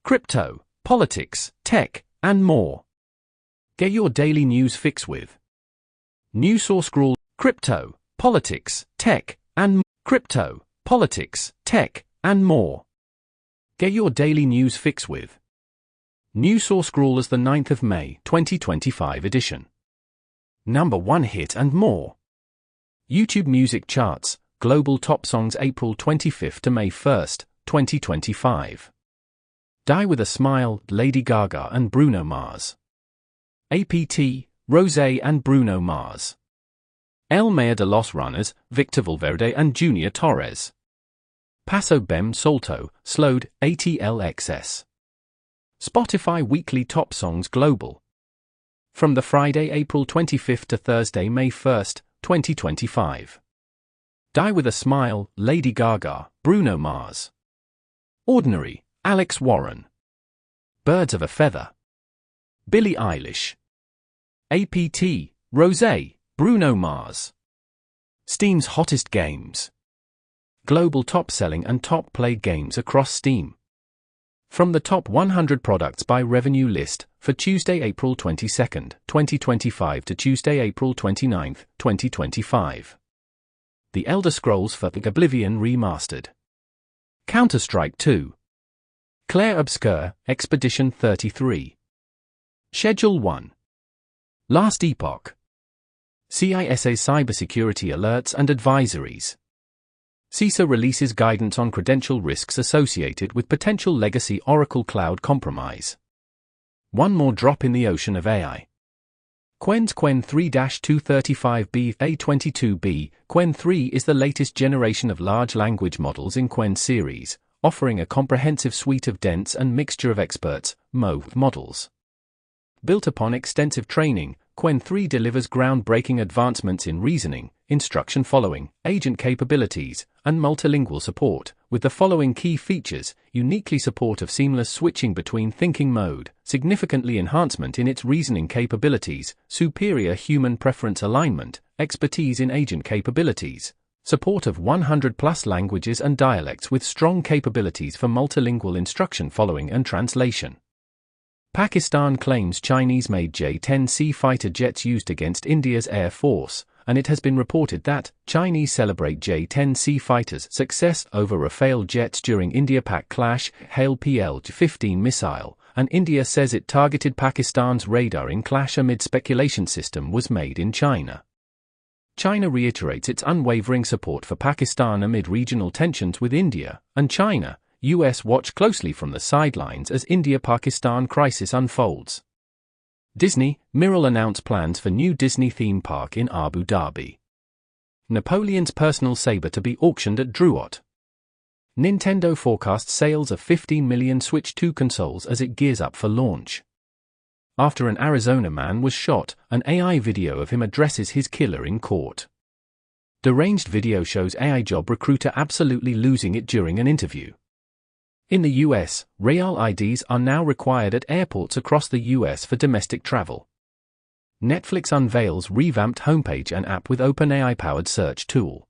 crypto, politics, tech, and more. Get your daily news fix with newsworthy. Crypto, politics, tech, and crypto, politics, tech, and more. Get your daily news fix with newsworthy as the 9th of May 2025 edition. Number 1 hit and more. YouTube Music Charts, Global Top Songs April 25th to May 1st, 2025. Die with a Smile, Lady Gaga and Bruno Mars. APT, Rosé and Bruno Mars. El Mayor de los Runners, Victor Valverde and Junior Torres. Paso Bem Solto, Slowed, ATLXS. Spotify Weekly Top Songs Global. From the Friday, April 25th to Thursday, May 1st, 2025. Die with a Smile, Lady Gaga, Bruno Mars. Ordinary, Alex Warren. Birds of a Feather. Billie Eilish. APT, Rosé, Bruno Mars. Steam's Hottest Games. Global top-selling and top-played games across Steam. From the top 100 products by revenue list for Tuesday, April 22nd, 2025 to Tuesday, April 29th, 2025. The Elder Scrolls for Oblivion Remastered. Counter-Strike 2. Clair Obscur, Expedition 33. Schedule 1. Last Epoch. CISA Cybersecurity Alerts and Advisories. CISA releases guidance on credential risks associated with potential legacy Oracle Cloud compromise. One more drop in the ocean of AI. Qwen 3-235B A22B. Qwen 3 is the latest generation of large language models in Qwen series, offering a comprehensive suite of dense and mixture of experts, models. Built upon extensive training, Qwen 3 delivers groundbreaking advancements in reasoning, instruction following, agent capabilities, and multilingual support, with the following key features: uniquely supportive seamless switching between thinking mode, significantly enhancement in its reasoning capabilities, superior human preference alignment, expertise in agent capabilities, support of 100+ languages and dialects with strong capabilities for multilingual instruction following and translation. Pakistan claims Chinese-made J-10C fighter jets used against India's Air Force, and it has been reported that Chinese celebrate J-10C fighters' success over Rafale jets during India-Pak clash, hail PL-15 missile, and India says it targeted Pakistan's radar in clash amid speculation system was made in China. China reiterates its unwavering support for Pakistan amid regional tensions with India and China. US watch closely from the sidelines as India-Pakistan crisis unfolds. Disney, Miral announce plans for new Disney theme park in Abu Dhabi. Napoleon's personal saber to be auctioned at Druot. Nintendo forecasts sales of 15 million Switch 2 consoles as it gears up for launch. After an Arizona man was shot, an AI video of him addresses his killer in court. Deranged video shows AI job recruiter absolutely losing it during an interview. In the US, Real IDs are now required at airports across the US for domestic travel. Netflix unveils revamped homepage and app with OpenAI-powered search tool.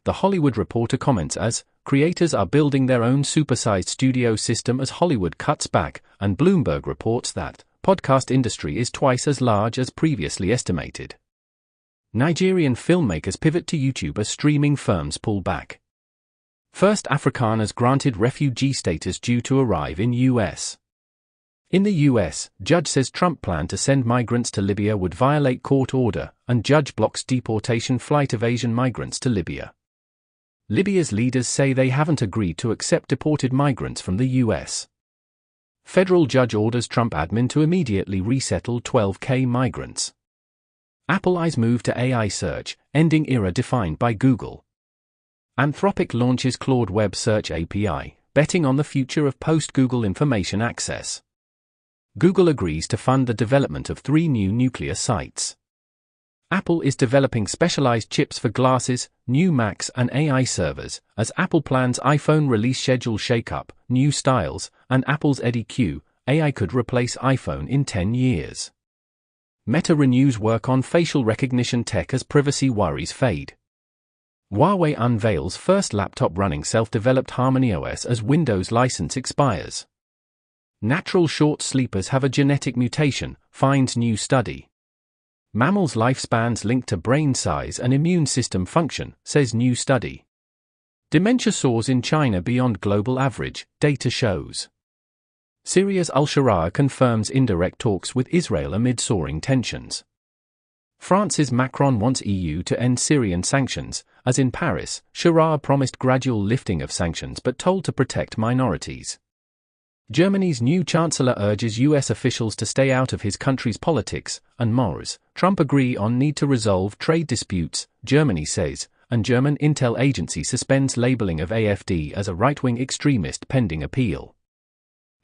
The Hollywood Reporter comments as, creators are building their own supersized studio system as Hollywood cuts back, and Bloomberg reports that, podcast industry is twice as large as previously estimated. Nigerian filmmakers pivot to YouTube as streaming firms pull back. First Afrikaners granted refugee status due to arrive in US. In the US, judge says Trump plan to send migrants to Libya would violate court order, and judge blocks deportation flight of Asian migrants to Libya. Libya's leaders say they haven't agreed to accept deported migrants from the US. Federal judge orders Trump admin to immediately resettle 12K migrants. Apple eyes move to AI search, ending era defined by Google. Anthropic launches Claude Web Search API, betting on the future of post-Google information access. Google agrees to fund the development of 3 new nuclear sites. Apple is developing specialized chips for glasses, new Macs and AI servers, as Apple plans iPhone release schedule shakeup, new styles, and Apple's Eddie Q, AI could replace iPhone in 10 years. Meta renews work on facial recognition tech as privacy worries fade. Huawei unveils first laptop running self-developed HarmonyOS as Windows license expires. Natural short sleepers have a genetic mutation, finds new study. Mammals' lifespans linked to brain size and immune system function, says new study. Dementia soars in China beyond global average, data shows. Syria's al-Sharaa confirms indirect talks with Israel amid soaring tensions. France's Macron wants EU to end Syrian sanctions, as in Paris, Sharaa promised gradual lifting of sanctions but told to protect minorities. Germany's new chancellor urges US officials to stay out of his country's politics, and Mars, Trump agree on need to resolve trade disputes, Germany says, and German intel agency suspends labeling of AfD as a right-wing extremist pending appeal.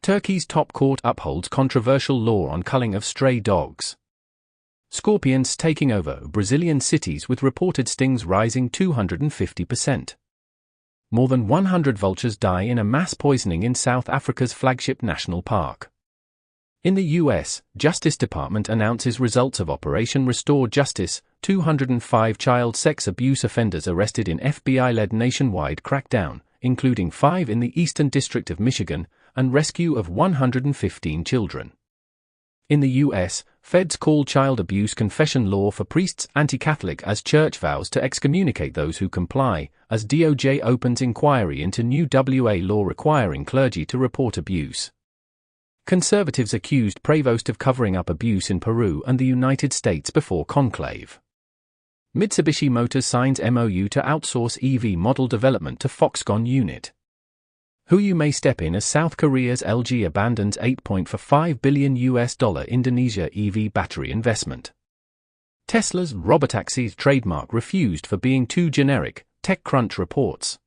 Turkey's top court upholds controversial law on culling of stray dogs. Scorpions taking over Brazilian cities with reported stings rising 250%. More than 100 vultures die in a mass poisoning in South Africa's flagship national park. In the U.S., Justice Department announces results of Operation Restore Justice, 205 child sex abuse offenders arrested in FBI-led nationwide crackdown, including 5 in the Eastern District of Michigan, and rescue of 115 children. In the U.S., feds call child abuse confession law for priests anti-Catholic as church vows to excommunicate those who comply, as DOJ opens inquiry into new WA law requiring clergy to report abuse. Conservatives accused Prevost of covering up abuse in Peru and the United States before conclave. Mitsubishi Motors signs MOU to outsource EV model development to Foxconn unit. Huyu may step in as South Korea's LG abandons $8.45 billion Indonesia EV battery investment. Tesla's robotaxi's trademark refused for being too generic, TechCrunch reports.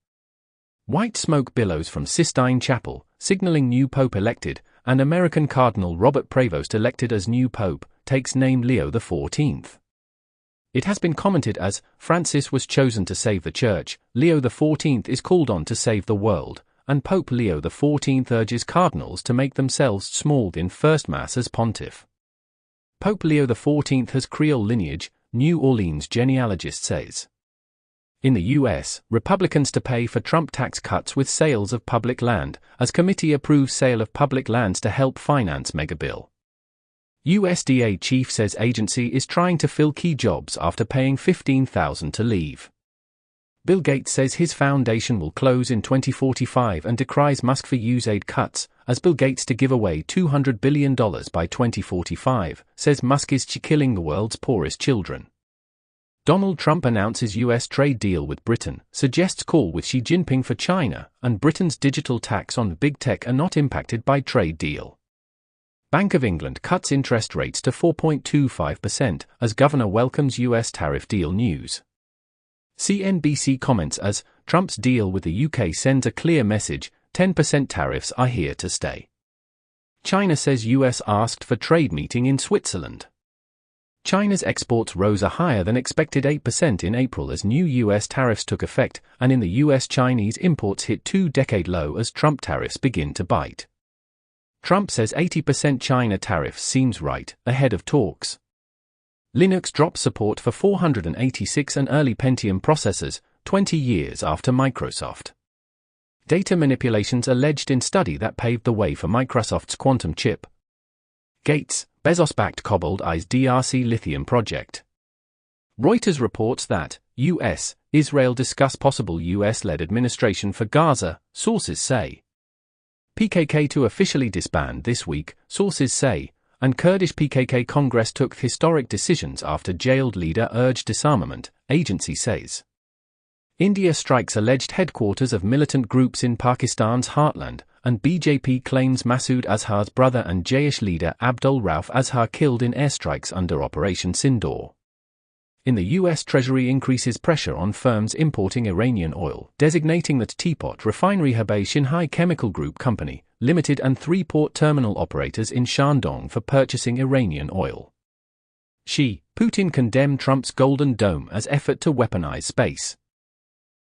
White smoke billows from Sistine Chapel, signaling new pope elected, and American Cardinal Robert Prevost elected as new pope, takes name Leo XIV. It has been commented as, Francis was chosen to save the church, Leo XIV is called on to save the world, and Pope Leo XIV urges cardinals to make themselves small in First Mass as pontiff. Pope Leo XIV has Creole lineage, New Orleans genealogist says. In the U.S., Republicans to pay for Trump tax cuts with sales of public land, as committee approves sale of public lands to help finance megabill. USDA chief says agency is trying to fill key jobs after paying $15,000 to leave. Bill Gates says his foundation will close in 2045 and decries Musk for USAID cuts, as Bill Gates to give away $200 billion by 2045, says Musk is killing the world's poorest children. Donald Trump announces U.S. trade deal with Britain, suggests call with Xi Jinping for China, and Britain's digital tax on big tech are not impacted by trade deal. Bank of England cuts interest rates to 4.25% as governor welcomes U.S. tariff deal news. CNBC comments as, Trump's deal with the UK sends a clear message, 10% tariffs are here to stay. China says US asked for trade meeting in Switzerland. China's exports rose a higher than expected 8% in April as new US tariffs took effect, and in the US Chinese imports hit 2-decade low as Trump tariffs begin to bite. Trump says 80% China tariffs seems right, ahead of talks. Linux drops support for 486 and early Pentium processors, 20 years after Microsoft. Data manipulations alleged in study that paved the way for Microsoft's quantum chip. Gates, Bezos-backed Cobalt eyes DRC lithium project. Reuters reports that, U.S., Israel discuss possible U.S.-led administration for Gaza, sources say. PKK to officially disband this week, sources say, and Kurdish PKK Congress took historic decisions after jailed leader urged disarmament, agency says. India strikes alleged headquarters of militant groups in Pakistan's heartland, and BJP claims Masood Azhar's brother and Jaish leader Abdul Rauf Azhar killed in airstrikes under Operation Sindoor. In the U.S. Treasury increases pressure on firms importing Iranian oil, designating that Teapot Refinery Hebei Xinhai Chemical Group Company, Limited and 3 port terminal operators in Shandong for purchasing Iranian oil. Putin condemned Trump's Golden Dome as effort to weaponize space.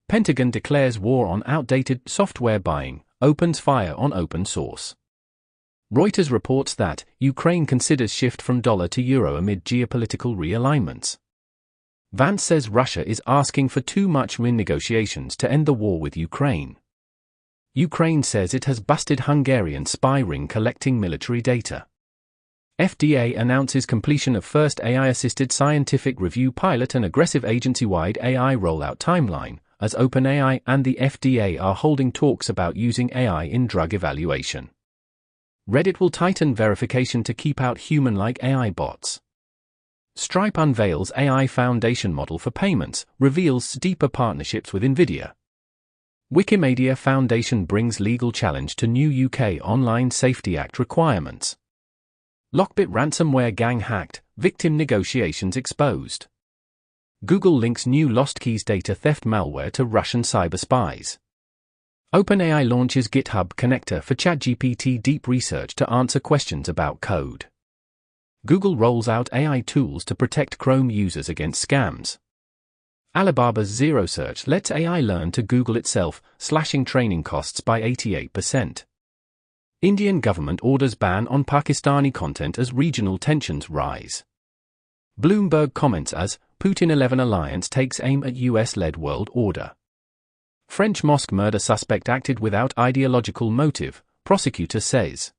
Pentagon declares war on outdated software buying, opens fire on open source. Reuters reports that Ukraine considers shift from dollar to euro amid geopolitical realignments. Vance says Russia is asking for too much in negotiations to end the war with Ukraine. Ukraine says it has busted Hungarian spy ring collecting military data. FDA announces completion of first AI-assisted scientific review pilot and aggressive agency-wide AI rollout timeline, as OpenAI and the FDA are holding talks about using AI in drug evaluation. Reddit will tighten verification to keep out human-like AI bots. Stripe unveils AI foundation model for payments, reveals deeper partnerships with NVIDIA. Wikimedia Foundation brings legal challenge to new UK Online Safety Act requirements. Lockbit ransomware gang hacked, victim negotiations exposed. Google links new lost keys data theft malware to Russian cyber spies. OpenAI launches GitHub connector for ChatGPT deep research to answer questions about code. Google rolls out AI tools to protect Chrome users against scams. Alibaba's Zero Search lets AI learn to Google itself, slashing training costs by 88%. Indian government orders ban on Pakistani content as regional tensions rise. Bloomberg comments as Putin-11 alliance takes aim at US-led world order. French mosque murder suspect acted without ideological motive, prosecutor says.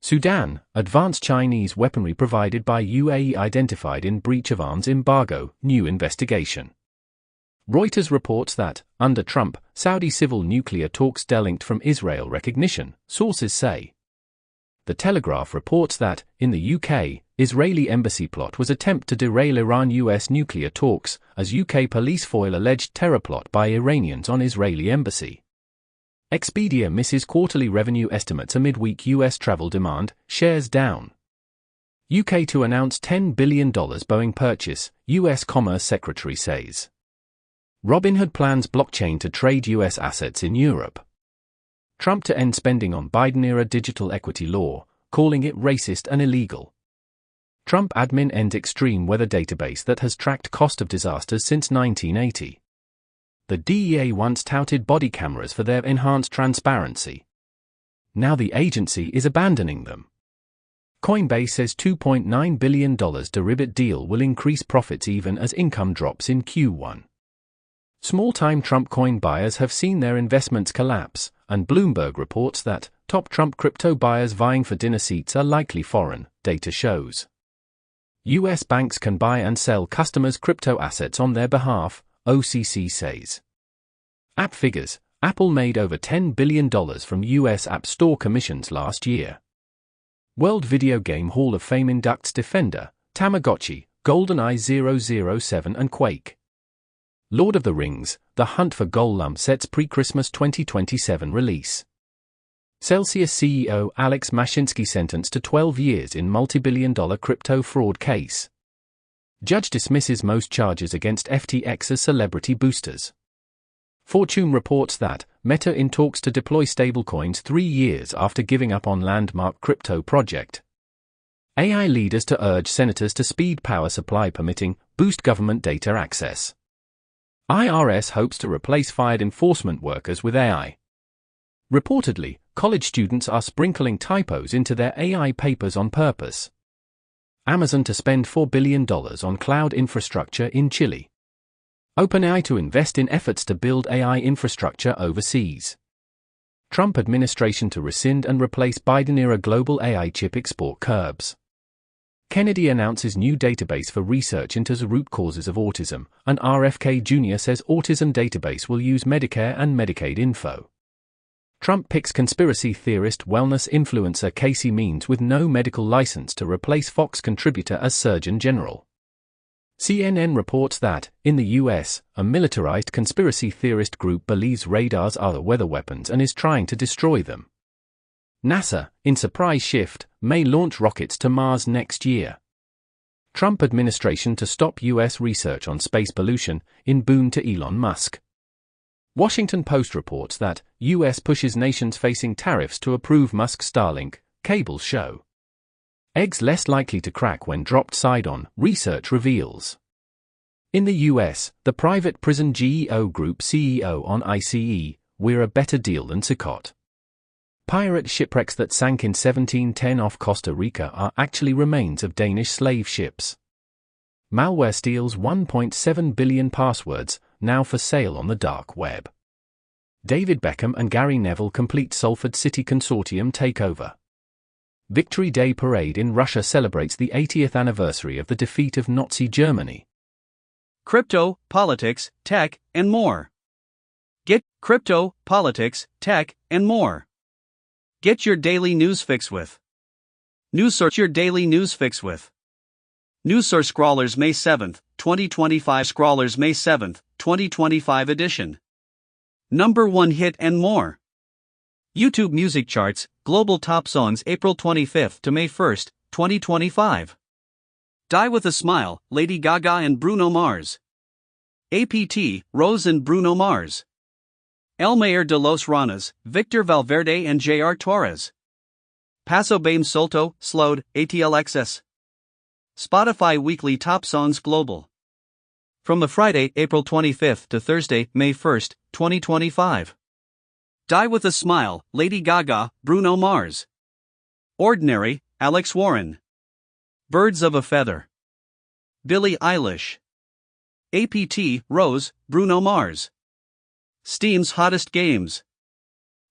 Sudan, advanced Chinese weaponry provided by UAE identified in breach of arms embargo, new investigation. Reuters reports that, under Trump, Saudi civil nuclear talks delinked from Israel recognition, sources say. The Telegraph reports that, in the UK, Israeli embassy plot was attempt to derail Iran-US nuclear talks, as UK police foil alleged terror plot by Iranians on Israeli embassy. Expedia misses quarterly revenue estimates amid weak US travel demand, shares down. UK to announce $10 billion Boeing purchase, US Commerce Secretary says. Robinhood plans blockchain to trade US assets in Europe. Trump to end spending on Biden-era digital equity law, calling it racist and illegal. Trump admin ends extreme weather database that has tracked cost of disasters since 1980. The DEA once touted body cameras for their enhanced transparency. Now the agency is abandoning them. Coinbase says $2.9 billion Deribit deal will increase profits even as income drops in Q1. Small-time Trump coin buyers have seen their investments collapse, and Bloomberg reports that top Trump crypto buyers vying for dinner seats are likely foreign, data shows. US banks can buy and sell customers' crypto assets on their behalf, OCC says. App figures, Apple made over $10 billion from US App Store commissions last year. World Video Game Hall of Fame inducts Defender, Tamagotchi, GoldenEye 007 and Quake. Lord of the Rings, The Hunt for Gollum sets pre-Christmas 2027 release. Celsius CEO Alex Mashinsky sentenced to 12 years in multi-billion-dollar crypto fraud case. Judge dismisses most charges against FTX as celebrity boosters. Fortune reports that Meta in talks to deploy stablecoins 3 years after giving up on landmark crypto project. AI leaders to urge senators to speed power supply permitting, boost government data access. IRS hopes to replace fired enforcement workers with AI. Reportedly, college students are sprinkling typos into their AI papers on purpose. Amazon to spend $4 billion on cloud infrastructure in Chile. OpenAI to invest in efforts to build AI infrastructure overseas. Trump administration to rescind and replace Biden-era global AI chip export curbs. Kennedy announces new database for research into the root causes of autism, and RFK Jr. says autism database will use Medicare and Medicaid info. Trump picks conspiracy theorist wellness influencer Casey Means with no medical license to replace Fox contributor as Surgeon General. CNN reports that, in the US, a militarized conspiracy theorist group believes radars are weather weapons and is trying to destroy them. NASA, in surprise shift, may launch rockets to Mars next year. Trump administration to stop US research on space pollution, in boon to Elon Musk. Washington Post reports that US pushes nations facing tariffs to approve Musk's Starlink cable show. Eggs less likely to crack when dropped side on, research reveals. In the US, the private prison GEO Group CEO on ICE, we're a better deal than Sukot. Pirate shipwrecks that sank in 1710 off Costa Rica are actually remains of Danish slave ships. Malware steals 1.7 billion passwords, now for sale on the dark web. David Beckham and Gary Neville complete Salford City Consortium takeover. Victory Day parade in Russia celebrates the 80th anniversary of the defeat of Nazi Germany. Crypto, politics, tech, and more. Get crypto, politics, tech, and more. Get your daily news fix with NewsSource. Your daily news fix with NewsSource Scrawlers May 7th, 2025. Scrawlers May 7th, 2025 edition. Number 1 hit and more. YouTube music charts, global top songs April 25th to May 1st, 2025. Die with a Smile, Lady Gaga and Bruno Mars. APT, Rose and Bruno Mars. El Mayor de los Ranas, Victor Valverde and J.R. Torres. Paso Bame Solto, Slowed, ATLXS. Spotify Weekly Top Songs Global. From the Friday, April 25th to Thursday, May 1st, 2025. Die with a Smile, Lady Gaga, Bruno Mars. Ordinary, Alex Warren. Birds of a Feather. Billie Eilish. APT, Rose, Bruno Mars. Steam's Hottest Games.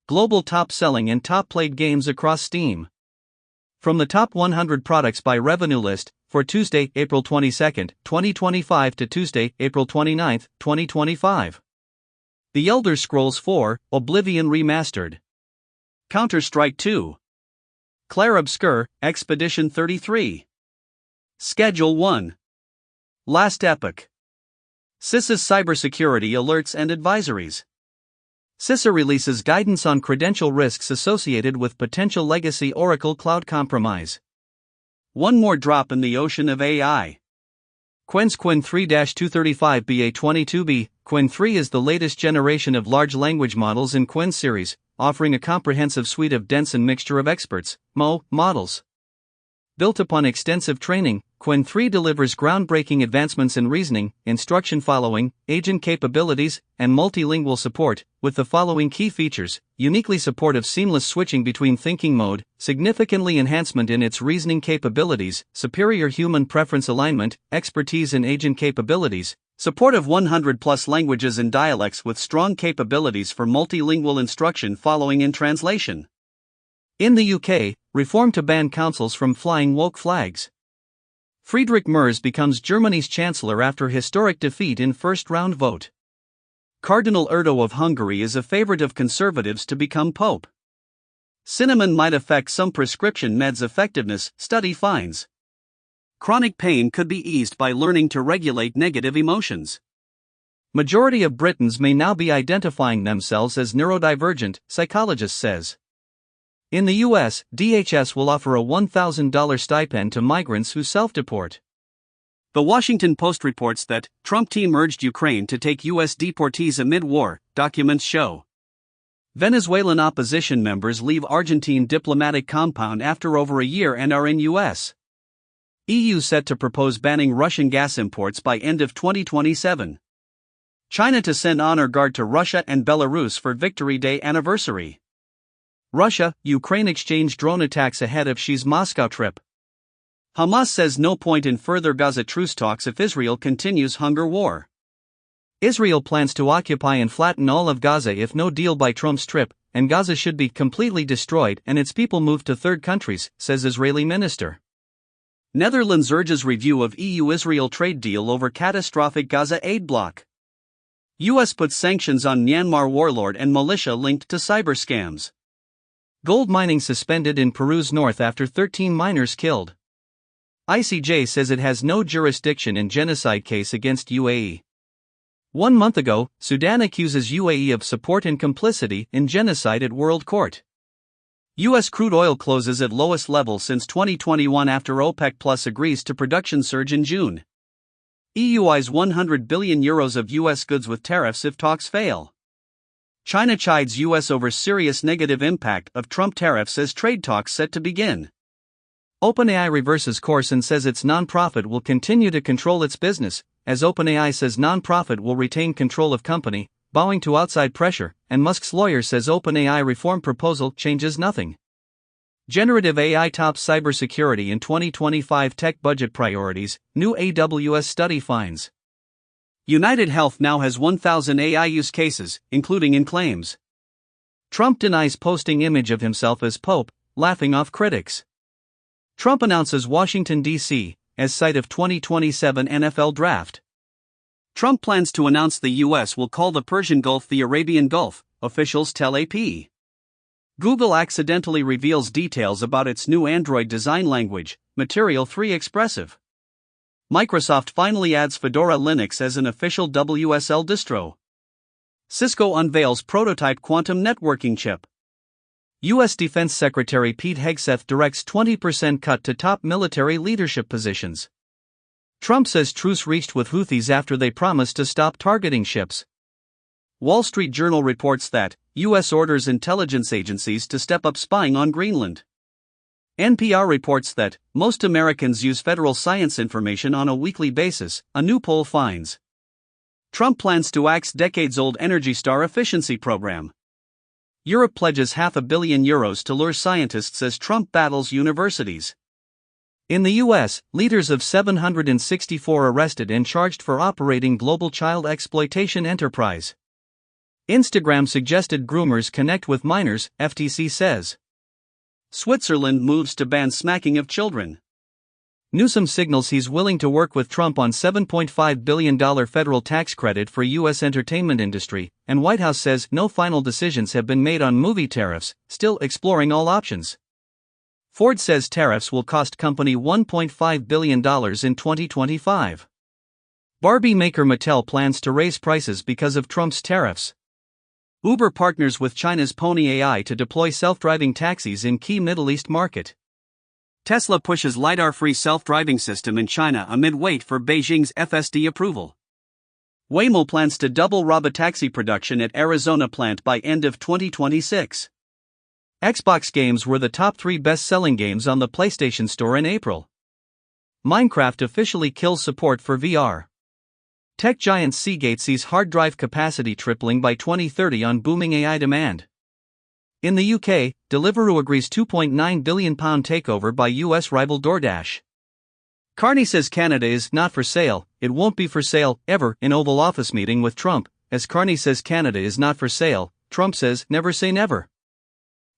Global top selling and top played games across Steam. From the top 100 products by revenue list, for Tuesday, April 22nd, 2025 to Tuesday, April 29th, 2025. The Elder Scrolls 4, Oblivion Remastered. Counter-Strike 2. Clair Obscur, Expedition 33. Schedule 1. Last Epoch. CISA's cybersecurity alerts and advisories. CISA releases guidance on credential risks associated with potential legacy Oracle cloud compromise. One more drop in the ocean of AI. Qwen's Qwen 3-235BA22B. Qwen 3 is the latest generation of large language models in Qwen series, offering a comprehensive suite of dense and mixture of experts, models. Built upon extensive training, Qwen 3 delivers groundbreaking advancements in reasoning, instruction following, agent capabilities, and multilingual support, with the following key features: uniquely supportive seamless switching between thinking mode, significantly enhancement in its reasoning capabilities, superior human preference alignment, expertise in agent capabilities, support of 100+ languages and dialects with strong capabilities for multilingual instruction following and translation. In the UK, reform to ban councils from flying woke flags. Friedrich Merz becomes Germany's chancellor after historic defeat in first-round vote. Cardinal Erdo of Hungary is a favorite of conservatives to become pope. Cinnamon might affect some prescription meds' effectiveness, study finds. Chronic pain could be eased by learning to regulate negative emotions. Majority of Britons may now be identifying themselves as neurodivergent, psychologist says. In the U.S., DHS will offer a $1,000 stipend to migrants who self-deport. The Washington Post reports that Trump team urged Ukraine to take U.S. deportees amid war, documents show. Venezuelan opposition members leave Argentine diplomatic compound after over a year and are in U.S. EU set to propose banning Russian gas imports by end of 2027. China to send honor guard to Russia and Belarus for Victory Day anniversary. Russia, Ukraine exchange drone attacks ahead of Xi's Moscow trip. Hamas says no point in further Gaza truce talks if Israel continues hunger war. Israel plans to occupy and flatten all of Gaza if no deal by Trump's trip, and Gaza should be completely destroyed and its people moved to third countries, says Israeli minister. Netherlands urges review of EU-Israel trade deal over catastrophic Gaza aid block. US puts sanctions on Myanmar warlord and militia linked to cyber scams. Gold mining suspended in Peru's north after 13 miners killed. ICJ says it has no jurisdiction in genocide case against UAE. 1 month ago, Sudan accuses UAE of support and complicity in genocide at World Court. U.S. crude oil closes at lowest level since 2021 after OPEC Plus agrees to production surge in June. EU eyes €100 billion of U.S. goods with tariffs if talks fail. China chides U.S. over serious negative impact of Trump tariffs as trade talks set to begin. OpenAI reverses course and says its nonprofit will continue to control its business, as OpenAI says nonprofit will retain control of company, bowing to outside pressure, and Musk's lawyer says OpenAI reform proposal changes nothing. Generative AI tops cybersecurity in 2025 tech budget priorities, new AWS study finds. United Health now has 1,000 AI use cases, including in claims. Trump denies posting image of himself as Pope, laughing off critics. Trump announces Washington, D.C., as site of 2027 NFL Draft. Trump plans to announce the U.S. will call the Persian Gulf the Arabian Gulf, officials tell AP. Google accidentally reveals details about its new Android design language, Material 3 Expressive. Microsoft finally adds Fedora Linux as an official WSL distro. Cisco unveils prototype quantum networking chip. U.S. Defense Secretary Pete Hegseth directs 20% cut to top military leadership positions. Trump says truce reached with Houthis after they promised to stop targeting ships. Wall Street Journal reports that U.S. orders intelligence agencies to step up spying on Greenland. NPR reports that most Americans use federal science information on a weekly basis, a new poll finds. Trump plans to axe decades-old Energy Star efficiency program. Europe pledges €500 million to lure scientists as Trump battles universities. In the U.S., leaders of 764 arrested and charged for operating global child exploitation enterprise. Instagram suggested groomers connect with minors, FTC says. Switzerland moves to ban smacking of children. Newsom signals he's willing to work with Trump on $7.5 billion federal tax credit for U.S. entertainment industry, and White House says no final decisions have been made on movie tariffs, still exploring all options. Ford says tariffs will cost company $1.5 billion in 2025. Barbie maker Mattel plans to raise prices because of Trump's tariffs. Uber partners with China's Pony AI to deploy self-driving taxis in key Middle East market. Tesla pushes LiDAR-free self-driving system in China amid wait for Beijing's FSD approval. Waymo plans to double robotaxi production at Arizona plant by end of 2026. Xbox games were the top 3 best-selling games on the PlayStation Store in April. Minecraft officially kills support for VR. Tech giant Seagate sees hard drive capacity tripling by 2030 on booming AI demand. In the UK, Deliveroo agrees £2.9 billion takeover by US rival DoorDash. Carney says Canada is not for sale, it won't be for sale, ever, in Oval Office meeting with Trump. As Carney says Canada is not for sale, Trump says never say never.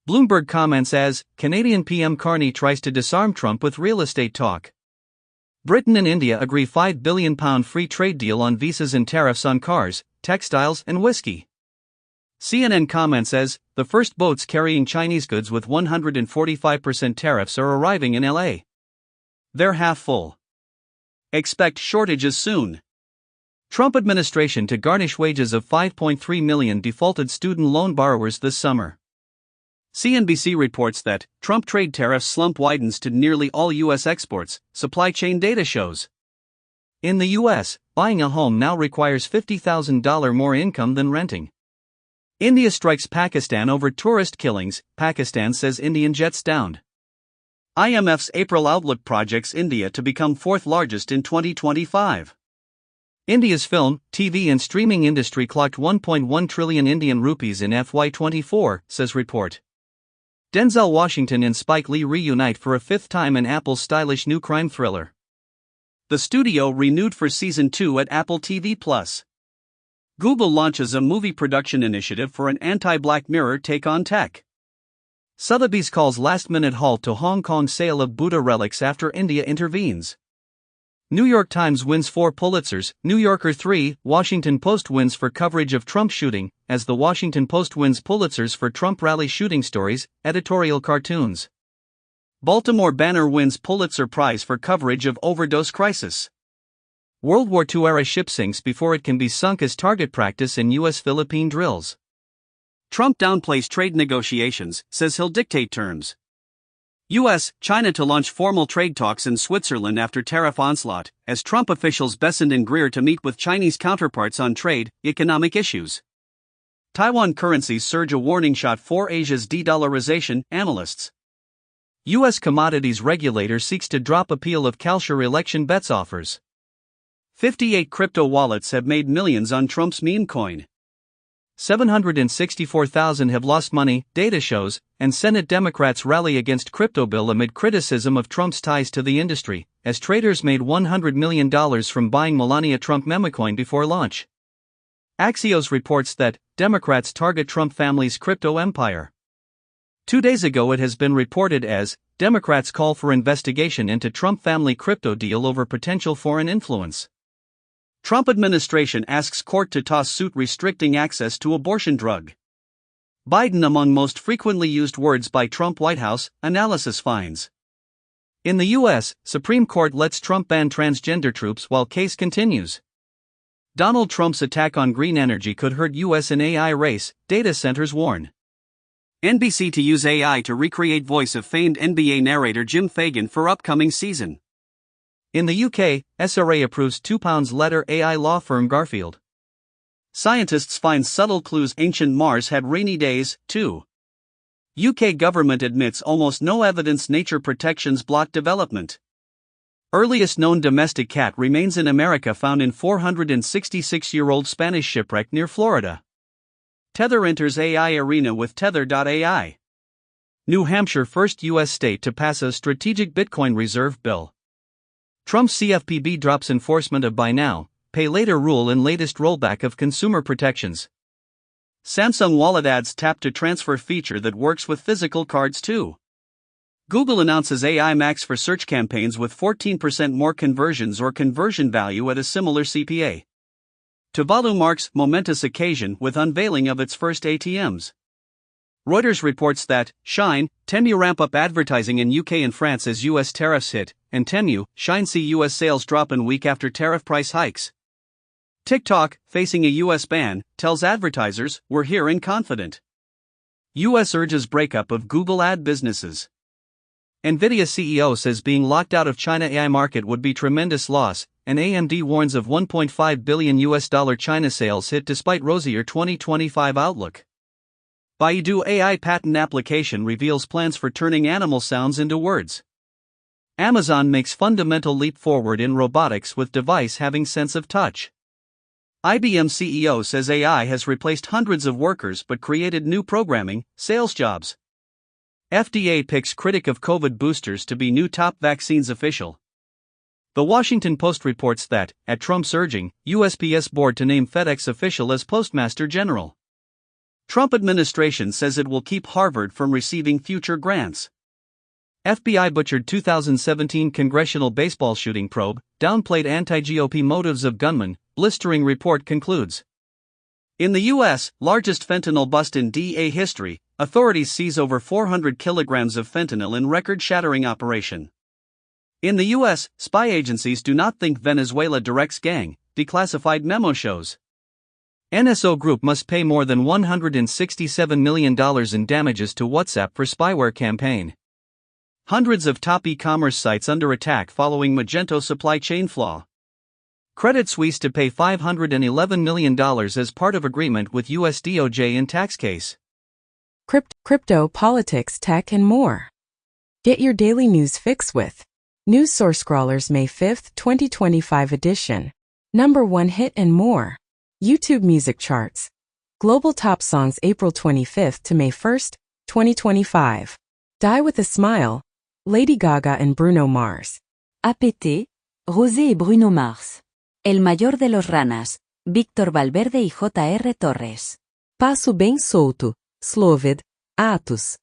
Bloomberg comments as Canadian PM Carney tries to disarm Trump with real estate talk. Britain and India agree £5 billion free trade deal on visas and tariffs on cars, textiles and whiskey. CNN comments as the first boats carrying Chinese goods with 145% tariffs are arriving in LA. They're half full. Expect shortages soon. Trump administration to garnish wages of 5.3 million defaulted student loan borrowers this summer. CNBC reports that Trump trade tariff slump widens to nearly all U.S. exports, supply chain data shows. In the U.S., buying a home now requires $50,000 more income than renting. India strikes Pakistan over tourist killings, Pakistan says Indian jets downed. IMF's April outlook projects India to become fourth largest in 2025. India's film, TV and streaming industry clocked 1.1 trillion Indian rupees in FY24, says report. Denzel Washington and Spike Lee reunite for a 5th time in Apple's stylish new crime thriller. The studio renewed for Season 2 at Apple TV+. Google launches a movie production initiative for an anti-Black Mirror take on tech. Sotheby's calls last-minute halt to Hong Kong sale of Buddha relics after India intervenes. New York Times wins 4 Pulitzers, New Yorker 3, Washington Post wins for coverage of Trump shooting, as the Washington Post wins Pulitzers for Trump rally shooting stories, editorial cartoons. Baltimore Banner wins Pulitzer Prize for coverage of overdose crisis. World War II-era ship sinks before it can be sunk as target practice in U.S.-Philippine drills. Trump downplays trade negotiations, says he'll dictate terms. U.S., China to launch formal trade talks in Switzerland after tariff onslaught, as Trump officials Bessent and Greer to meet with Chinese counterparts on trade, economic issues. Taiwan currencies surge a warning shot for Asia's de-dollarization, analysts. U.S. commodities regulator seeks to drop appeal of Kalshire election bets offers. 58 crypto wallets have made millions on Trump's meme coin. 764,000 have lost money, data shows, and Senate Democrats rally against crypto bill amid criticism of Trump's ties to the industry, as traders made $100 million from buying Melania Trump memecoin before launch. Axios reports that Democrats target Trump family's crypto empire. 2 days ago it has been reported as Democrats call for investigation into Trump family crypto deal over potential foreign influence. Trump administration asks court to toss suit restricting access to abortion drug. Biden among most frequently used words by Trump White House, analysis finds. In the U.S., Supreme Court lets Trump ban transgender troops while case continues. Donald Trump's attack on green energy could hurt U.S. in AI race, data centers warn. NBC to use AI to recreate voice of famed NBA narrator Jim Fagan for upcoming season. In the UK, SRA approves £2 letter AI law firm Garfield. Scientists find subtle clues ancient Mars had rainy days, too. UK government admits almost no evidence nature protections block development. Earliest known domestic cat remains in America found in 466-year-old Spanish shipwreck near Florida. Tether enters AI arena with Tether.ai. New Hampshire first U.S. state to pass a strategic Bitcoin reserve bill. Trump's CFPB drops enforcement of buy now, pay later rule in latest rollback of consumer protections. Samsung Wallet adds tap to transfer feature that works with physical cards too. Google announces AI Max for search campaigns with 14% more conversions or conversion value at a similar CPA. Tuvalu marks momentous occasion with unveiling of its first ATMs. Reuters reports that Shine, Temu ramp up advertising in UK and France as US tariffs hit, and Temu, Shine see US sales drop in week after tariff price hikes. TikTok, facing a US ban, tells advertisers, "We're here and confident." US urges breakup of Google ad businesses. Nvidia CEO says being locked out of China AI market would be tremendous loss, and AMD warns of $1.5 billion China sales hit despite rosier 2025 outlook. Baidu AI patent application reveals plans for turning animal sounds into words. Amazon makes fundamental leap forward in robotics with device having sense of touch. IBM CEO says AI has replaced hundreds of workers but created new programming, sales jobs. FDA picks critic of COVID boosters to be new top vaccines official. The Washington Post reports that, at Trump's urging, USPS board to name FedEx official as Postmaster General. Trump administration says it will keep Harvard from receiving future grants. FBI butchered 2017 congressional baseball shooting probe, downplayed anti-GOP motives of gunman, blistering report concludes. In the U.S., largest fentanyl bust in DEA history, authorities seize over 400 kilograms of fentanyl in record-shattering operation. In the U.S., spy agencies do not think Venezuela directs gang, declassified memo shows. NSO Group must pay more than $167 million in damages to WhatsApp for spyware campaign. Hundreds of top e-commerce sites under attack following Magento supply chain flaw. Credit Suisse to pay $511 million as part of agreement with US DOJ in tax case. Crypto, politics, tech, and more. Get your daily news fix with News Source Scrollers May 5, 2025 edition. Number 1 hit and more. YouTube music charts. Global top songs April 25th to May 1st, 2025. Die with a Smile. Lady Gaga and Bruno Mars. APT, Rosé et Bruno Mars. El mayor de los ranas, Víctor Valverde y J.R. Torres. Passo Bem Solto. Slovid. Atos.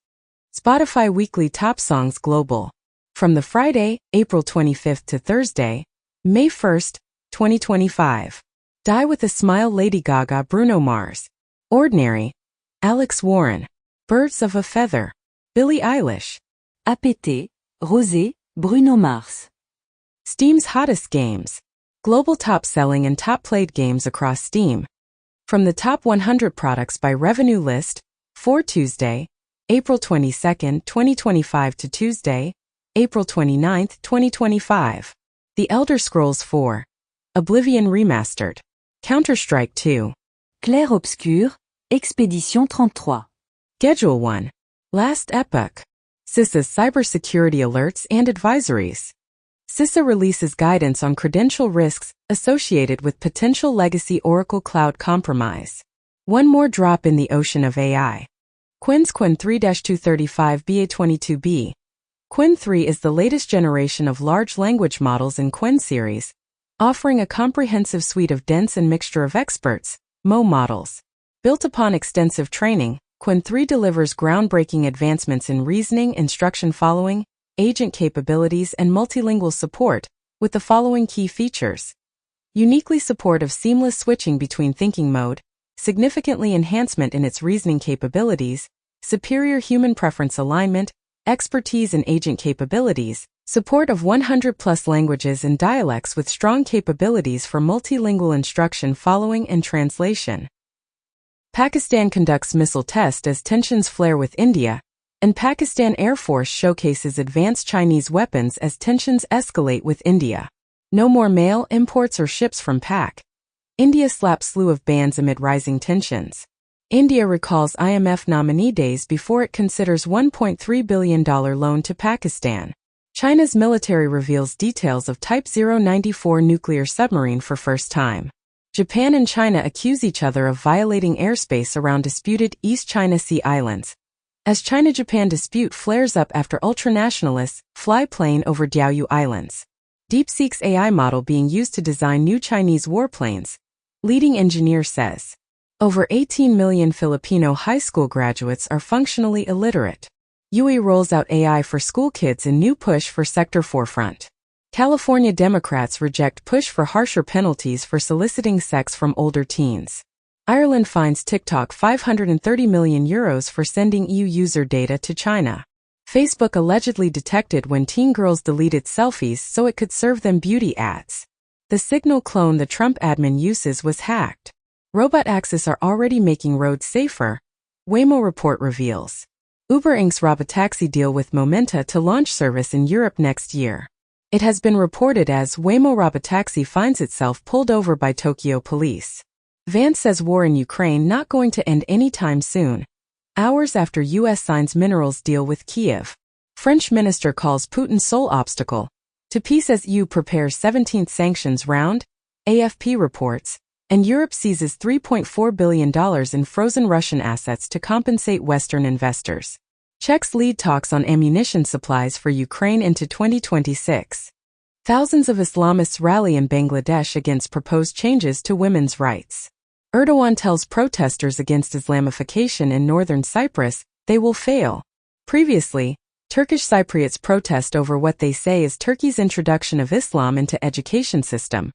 Spotify Weekly Top Songs Global. From the Friday, April 25th to Thursday, May 1st, 2025. Die with a Smile Lady Gaga Bruno Mars. Ordinary. Alex Warren. Birds of a Feather. Billie Eilish. APT, Rosé, Bruno Mars. Steam's Hottest Games. Global top-selling and top-played games across Steam. From the top 100 products by revenue list, for Tuesday, April 22, 2025 to Tuesday, April 29, 2025. The Elder Scrolls 4. Oblivion Remastered. Counter-Strike 2. Clair Obscur, Expédition 33. Schedule 1. Last Epoch. CISA's cybersecurity alerts and advisories. CISA releases guidance on credential risks associated with potential legacy Oracle Cloud compromise. One more drop in the ocean of AI. Quin's Qwen 3-235 BA22B. Qwen 3 is the latest generation of large language models in Qwen series, offering a comprehensive suite of dense and mixture of experts, MO models. Built upon extensive training, Qwen 3 delivers groundbreaking advancements in reasoning, instruction following, agent capabilities, and multilingual support, with the following key features. Uniquely supportive seamless switching between thinking mode, significantly enhancement in its reasoning capabilities, superior human preference alignment, expertise in agent capabilities, support of 100+ languages and dialects with strong capabilities for multilingual instruction following and translation. Pakistan conducts missile test as tensions flare with India, and Pakistan Air Force showcases advanced Chinese weapons as tensions escalate with India. No more mail, imports or ships from Pak. India slaps slew of bans amid rising tensions. India recalls IMF nominee days before it considers $1.3 billion loan to Pakistan. China's military reveals details of Type 094 nuclear submarine for first time. Japan and China accuse each other of violating airspace around disputed East China Sea islands, as China-Japan dispute flares up after ultranationalists fly plane over Diaoyu Islands. DeepSeek's AI model being used to design new Chinese warplanes. Leading engineer says. Over 18 million Filipino high school graduates are functionally illiterate. UE rolls out AI for school kids in new push for sector forefront. California Democrats reject push for harsher penalties for soliciting sex from older teens. Ireland fines TikTok €530 million for sending EU user data to China. Facebook allegedly detected when teen girls deleted selfies so it could serve them beauty ads. The Signal clone the Trump admin uses was hacked. Robot access are already making roads safer, Waymo report reveals. Uber Inc.'s robotaxi deal with Momenta to launch service in Europe next year. It has been reported as Waymo robotaxi finds itself pulled over by Tokyo police. Vance says war in Ukraine not going to end anytime soon, hours after U.S. signs minerals deal with Kyiv. French minister calls Putin sole obstacle to peace as EU prepares 17th sanctions round, AFP reports, and Europe seizes $3.4 billion in frozen Russian assets to compensate Western investors. Czechs lead talks on ammunition supplies for Ukraine into 2026. Thousands of Islamists rally in Bangladesh against proposed changes to women's rights. Erdogan tells protesters against Islamification in northern Cyprus they will fail. Previously, Turkish Cypriots protest over what they say is Turkey's introduction of Islam into education system,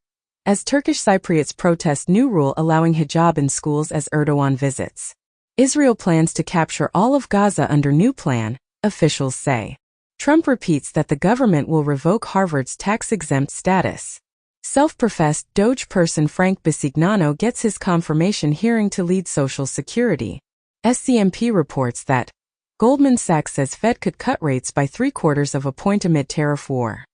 as Turkish Cypriots protest new rule allowing hijab in schools as Erdogan visits. Israel plans to capture all of Gaza under new plan, officials say. Trump repeats that the government will revoke Harvard's tax-exempt status. Self-professed Doge person Frank Bisignano gets his confirmation hearing to lead Social Security. SCMP reports that Goldman Sachs says Fed could cut rates by 0.75 of a point amid tariff war.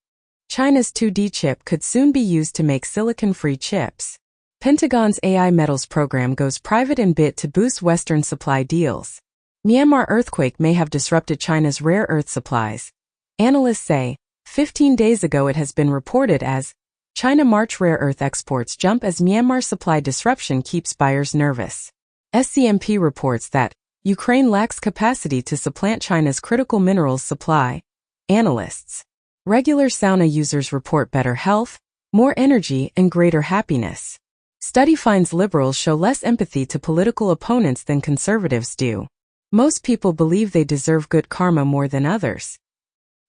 China's 2D chip could soon be used to make silicon-free chips. Pentagon's AI metals program goes private in bid to boost Western supply deals. Myanmar earthquake may have disrupted China's rare earth supplies. Analysts say, 15 days ago it has been reported as China March rare earth exports jump as Myanmar supply disruption keeps buyers nervous. SCMP reports that Ukraine lacks capacity to supplant China's critical minerals supply. Analysts. Regular sauna users report better health, more energy, and greater happiness. Study finds liberals show less empathy to political opponents than conservatives do. Most people believe they deserve good karma more than others.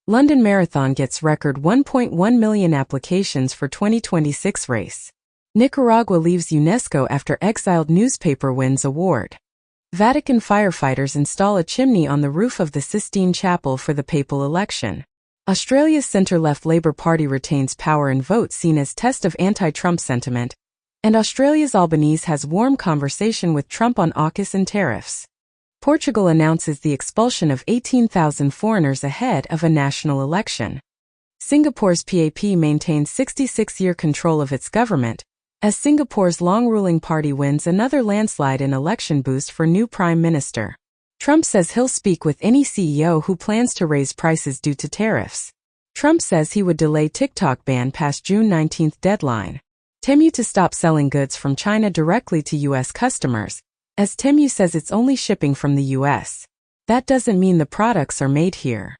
London Marathon gets record 1.1 million applications for 2026 race. Nicaragua leaves UNESCO after exiled newspaper wins award. Vatican firefighters install a chimney on the roof of the Sistine Chapel for the papal election. Australia's centre-left Labour Party retains power in vote seen as test of anti-Trump sentiment, and Australia's Albanese has warm conversation with Trump on AUKUS and tariffs. Portugal announces the expulsion of 18,000 foreigners ahead of a national election. Singapore's PAP maintains 66-year control of its government, as Singapore's long-ruling party wins another landslide in election boost for new Prime Minister. Trump says he'll speak with any CEO who plans to raise prices due to tariffs. Trump says he would delay TikTok ban past June 19 deadline. Temu to stop selling goods from China directly to U.S. customers, as Temu says it's only shipping from the US. That doesn't mean the products are made here.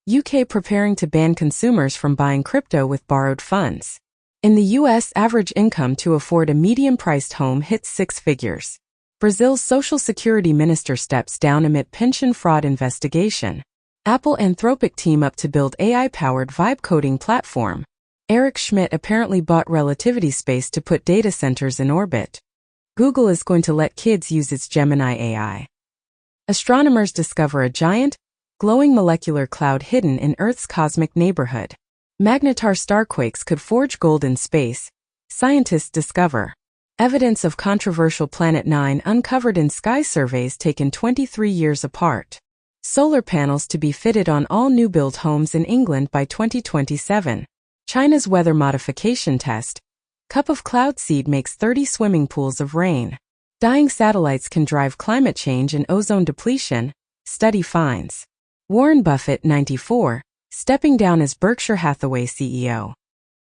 UK preparing to ban consumers from buying crypto with borrowed funds. In the US, average income to afford a medium-priced home hits 6 figures. Brazil's Social Security minister steps down amid pension fraud investigation. Apple Anthropic team up to build AI-powered vibe coding platform. Eric Schmidt apparently bought Relativity Space to put data centers in orbit. Google is going to let kids use its Gemini AI. Astronomers discover a giant, glowing molecular cloud hidden in Earth's cosmic neighborhood. Magnetar starquakes could forge gold in space, scientists discover. Evidence of controversial Planet 9 uncovered in sky surveys taken 23 years apart. Solar panels to be fitted on all new-build homes in England by 2027. China's weather modification test. Cup of cloud seed makes 30 swimming pools of rain. Dying satellites can drive climate change and ozone depletion, study finds. Warren Buffett, 94, stepping down as Berkshire Hathaway CEO.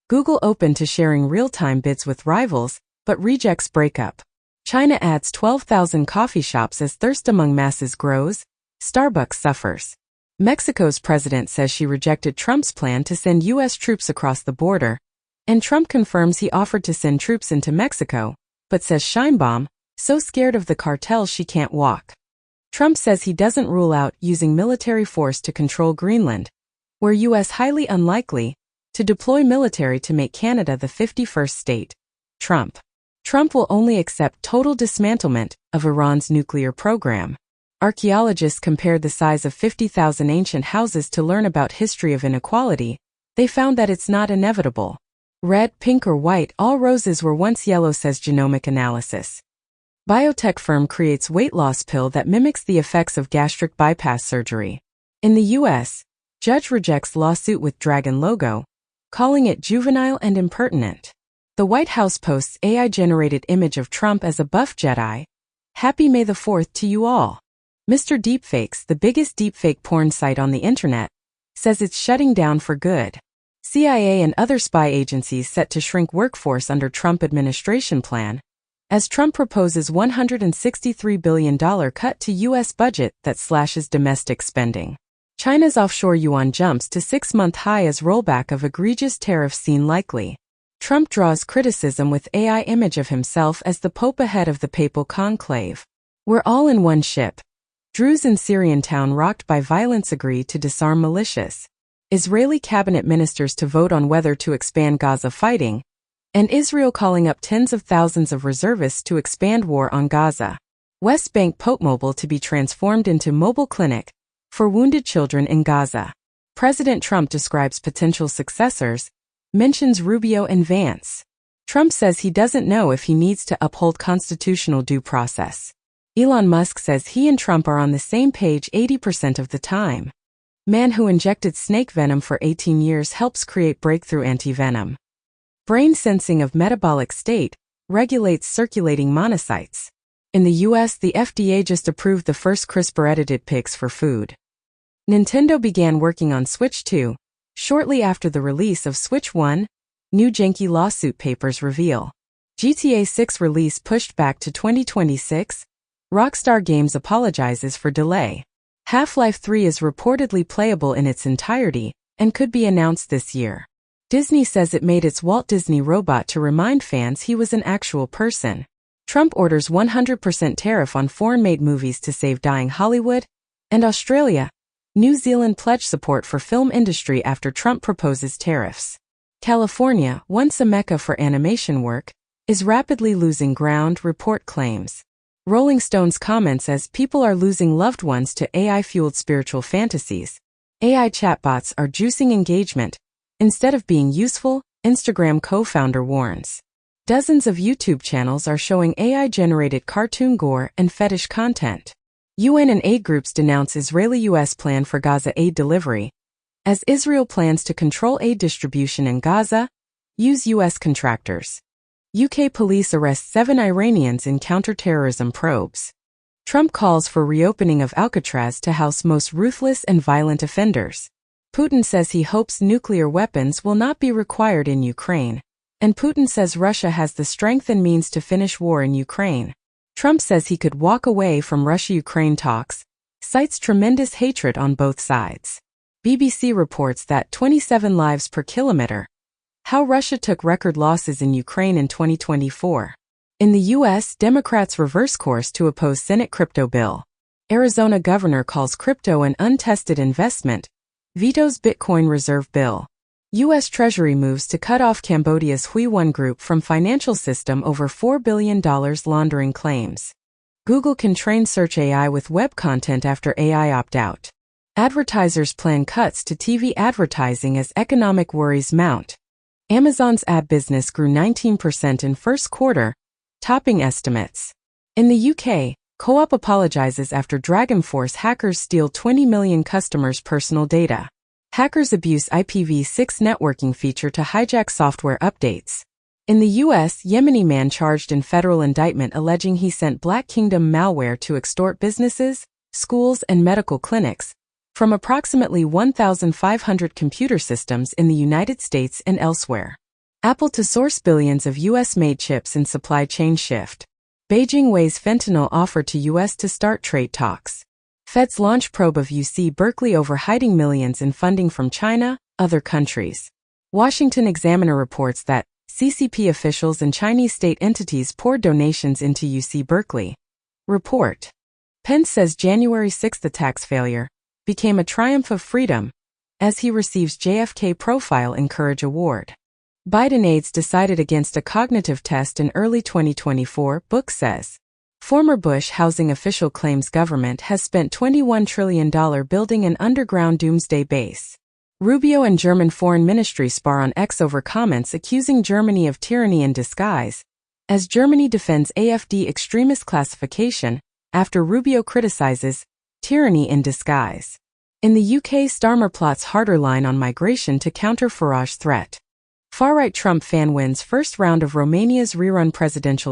Google open to sharing real-time bids with rivals, but rejects breakup. China adds 12,000 coffee shops as thirst among masses grows. Starbucks suffers. Mexico's president says she rejected Trump's plan to send U.S. troops across the border, and Trump confirms he offered to send troops into Mexico, but says Sheinbaum, so scared of the cartels she can't walk. Trump says he doesn't rule out using military force to control Greenland, where U.S. highly unlikely to deploy military to make Canada the 51st state. Trump will only accept total dismantlement of Iran's nuclear program. Archaeologists compared the size of 50,000 ancient houses to learn about history of inequality. They found that it's not inevitable. Red, pink or white, all roses were once yellow, says genomic analysis. Biotech firm creates weight loss pill that mimics the effects of gastric bypass surgery. In the U.S., judge rejects lawsuit with dragon logo, calling it juvenile and impertinent. The White House posts AI-generated image of Trump as a buff Jedi. Happy May the 4th to you all. Mr. Deepfakes, the biggest deepfake porn site on the internet, says it's shutting down for good. CIA and other spy agencies set to shrink workforce under Trump administration plan, as Trump proposes $163 billion cut to U.S. budget that slashes domestic spending. China's offshore yuan jumps to 6-month high as rollback of egregious tariffs seen likely. Trump draws criticism with AI image of himself as the Pope ahead of the papal conclave. We're all in one ship. Druze in Syrian town rocked by violence agree to disarm militias. Israeli cabinet ministers to vote on whether to expand Gaza fighting, and Israel calling up tens of thousands of reservists to expand war on Gaza. West Bank Pope Mobile to be transformed into mobile clinic for wounded children in Gaza. President Trump describes potential successors, mentions Rubio and Vance. Trump says he doesn't know if he needs to uphold constitutional due process. Elon Musk says he and Trump are on the same page 80% of the time. Man who injected snake venom for 18 years helps create breakthrough antivenom. Brain sensing of metabolic state regulates circulating monocytes. In the US, the FDA just approved the first CRISPR-edited pigs for food. Nintendo began working on Switch 2, shortly after the release of Switch 1, new janky lawsuit papers reveal. GTA 6 release pushed back to 2026, Rockstar Games apologizes for delay. Half-Life 3 is reportedly playable in its entirety, and could be announced this year. Disney says it made its Walt Disney robot to remind fans he was an actual person. Trump orders 100% tariff on foreign-made movies to save dying Hollywood, and Australia. New Zealand pledge support for film industry after Trump proposes tariffs. California, once a mecca for animation work, is rapidly losing ground, report claims. Rolling Stone's comments as people are losing loved ones to AI-fueled spiritual fantasies. AI chatbots are juicing engagement. Instead of being useful, Instagram co-founder warns. Dozens of YouTube channels are showing AI-generated cartoon gore and fetish content. UN and aid groups denounce Israeli-US plan for Gaza aid delivery. As Israel plans to control aid distribution in Gaza, use US contractors. UK police arrest 7 Iranians in counterterrorism probes. Trump calls for reopening of Alcatraz to house most ruthless and violent offenders. Putin says he hopes nuclear weapons will not be required in Ukraine. And Putin says Russia has the strength and means to finish war in Ukraine. Trump says he could walk away from Russia-Ukraine talks, cites tremendous hatred on both sides. BBC reports that 27 lives per kilometer. How Russia took record losses in Ukraine in 2024. In the U.S., Democrats reverse course to oppose Senate crypto bill. Arizona governor calls crypto an untested investment, vetoes Bitcoin reserve bill. U.S. Treasury moves to cut off Cambodia's Hui-1 Group from financial system over $4 billion laundering claims. Google can train search AI with web content after AI opt-out. Advertisers plan cuts to TV advertising as economic worries mount. Amazon's ad business grew 19% in first quarter, topping estimates. In the UK, Co-op apologizes after Dragonforce hackers steal 20 million customers' personal data. Hackers abuse IPv6 networking feature to hijack software updates. In the U.S., Yemeni man charged in federal indictment alleging he sent Black Kingdom malware to extort businesses, schools, and medical clinics from approximately 1,500 computer systems in the United States and elsewhere. Apple to source billions of U.S.-made chips in supply chain shift. Beijing weighs fentanyl offer to U.S. to start trade talks. Feds launch probe of UC Berkeley over hiding millions in funding from China, other countries. Washington Examiner reports that CCP officials and Chinese state entities poured donations into UC Berkeley. Report. Pence says January 6 attacks failure became a triumph of freedom as he receives JFK Profile in Courage Award. Biden aides decided against a cognitive test in early 2024, book says. Former Bush housing official claims government has spent $21 trillion building an underground doomsday base. Rubio and German foreign ministry spar on X over comments accusing Germany of tyranny in disguise, as Germany defends AfD extremist classification after Rubio criticizes tyranny in disguise. In the UK, Starmer plots harder line on migration to counter Farage threat. Far-right Trump fan wins first round of Romania's rerun presidential